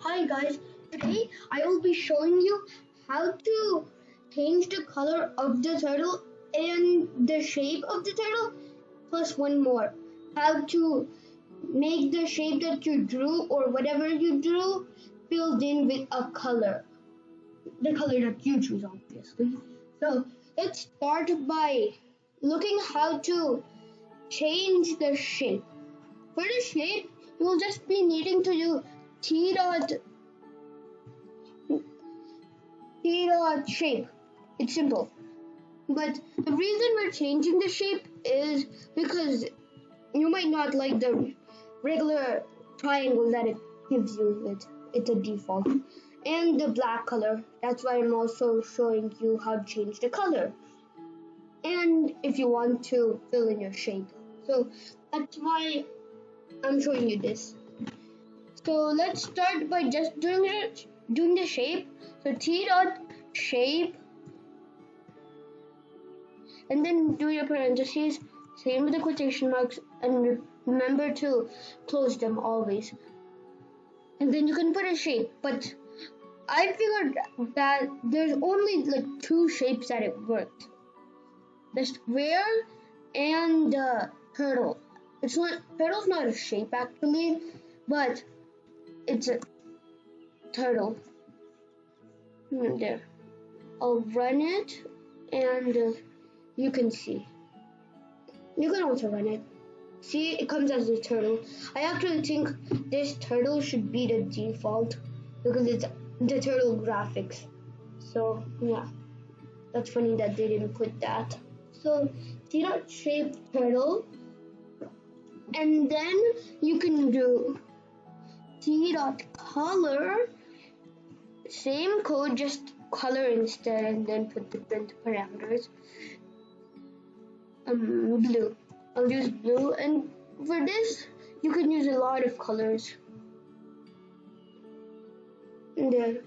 Hi guys, today I will be showing you how to change the color of the turtle and the shape of the turtle, plus one more. How to make the shape that you drew or whatever you drew filled in with a color. The color that you choose, obviously. So let's start by looking how to change the shape. For the shape, you will just be needing to do T dot shape. It's simple. But the reason we're changing the shape is because you might not like the regular triangle that it gives you. It's a default. And the black color. That's why I'm also showing you how to change the color. And if you want to fill in your shape. So that's why I'm showing you this. So let's start by just doing the shape. So T dot shape, and then do your parentheses. Same with the quotation marks, and remember to close them always. And then you can put a shape. But I figured that there's only like two shapes that it worked: the square and the turtle. Turtle's not a shape actually, but it's a turtle. There. I'll run it and you can see. You can also run it. See, it comes as a turtle. I actually think this turtle should be the default because it's the turtle graphics. So, yeah. That's funny that they didn't put that. So, T-dot shape turtle. And then you can do T-dot color. Same code, just color instead, and then put different parameters. Blue. I'll use blue, and for this, you can use a lot of colors. And there,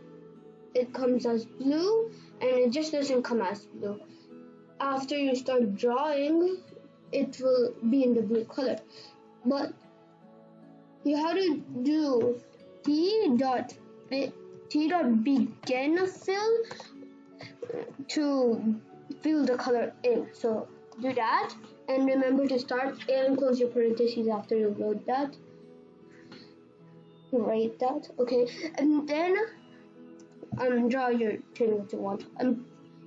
it comes as blue, and it just doesn't come as blue. After you start drawing, it will be in the blue color. But you have to do T dot begin fill to fill the color in. So do that, and remember to start and close your parentheses after you load that. Write that, okay, and then draw your thing what you want.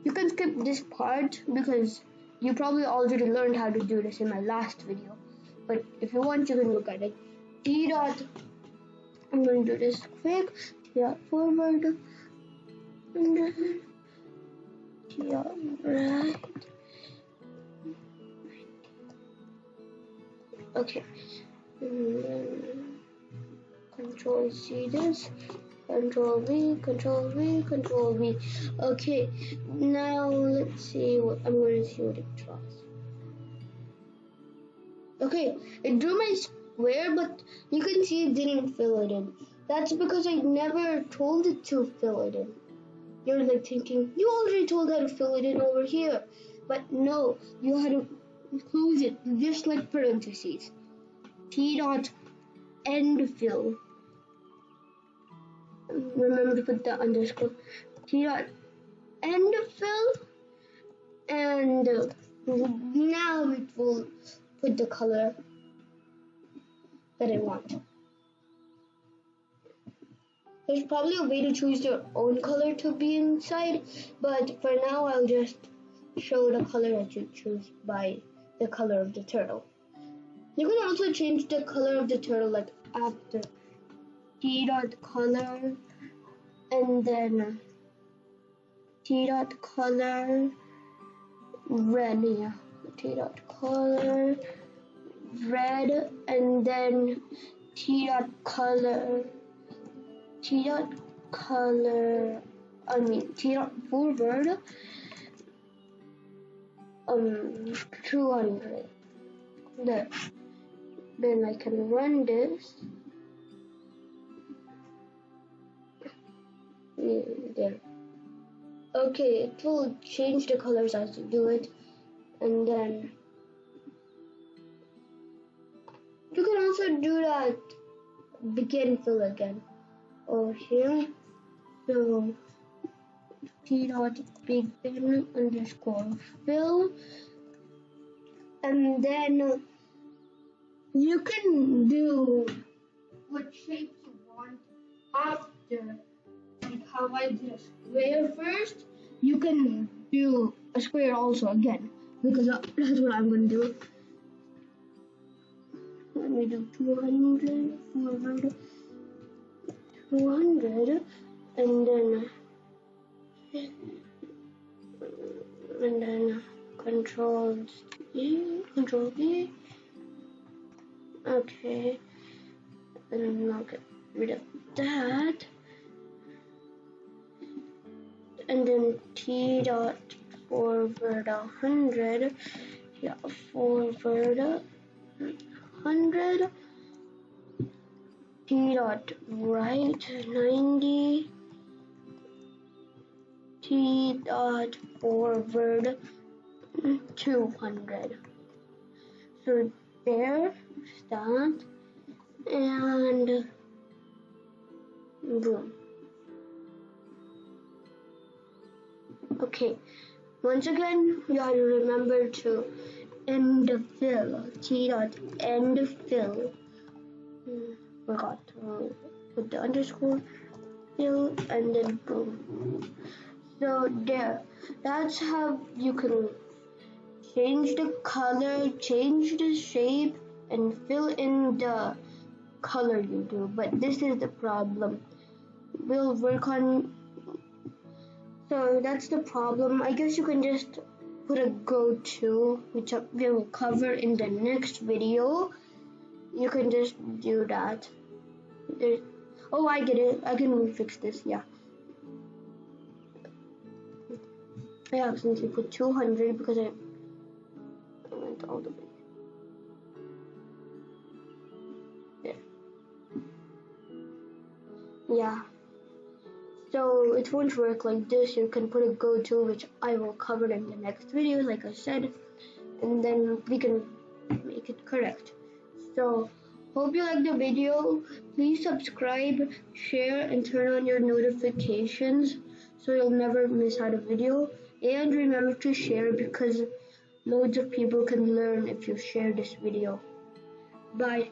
You can skip this part because you probably already learned how to do this in my last video. But if you want, you can look at it. T dot. I'm going to do this quick. T dot forward. And then T dot right. Okay. Control C this. Control V, Control V, Control V. Okay, now let's see what I'm going to see what it draws. Okay, it drew my square, but you can see it didn't fill it in. That's because I never told it to fill it in. You're like thinking, you already told how to fill it in over here. But no, you had to close it just like parentheses. T dot end fill. Remember to put the underscore. T dot end fill, and now it will put the color that I want. There's probably a way to choose your own color to be inside, but for now I'll just show the color that you choose by the color of the turtle. You can also change the color of the turtle like after T dot color, and then T dot color red, yeah. T dot color red, and then T dot color T dot forward 200. There. Then I can run this. There. Okay, it will change the colors as you do it, and then you can also do that begin fill again. over here. So t dot begin underscore fill, and then you can do what shape you want after. Like how I did a square first, you can do a square also again, because that's what I'm going to do. Let me do 200, 400, 200, and then control V. Okay, and I'll get rid of that. And then t dot forward 100, yeah, forward 100, t dot right 90, t dot forward 200. So there's that, and boom. Okay, once again, you have to remember to end fill, t dot end fill. Forgot to put the underscore fill, and then boom. So there, that's how you can change the color, change the shape, and fill in the color you do. But this is the problem. We'll work on. So that's the problem. I guess you can just put a go-to, which we will cover in the next video. You can just do that. Oh, I get it. I can fix this. Yeah. I accidentally put 200 because I went all the way there. Yeah. So it won't work like this. You can put a go-to, which I will cover in the next video, like I said, and then we can make it correct. So hope you liked the video. Please subscribe, share, and turn on your notifications so you'll never miss out a video. And remember to share, because loads of people can learn if you share this video. Bye.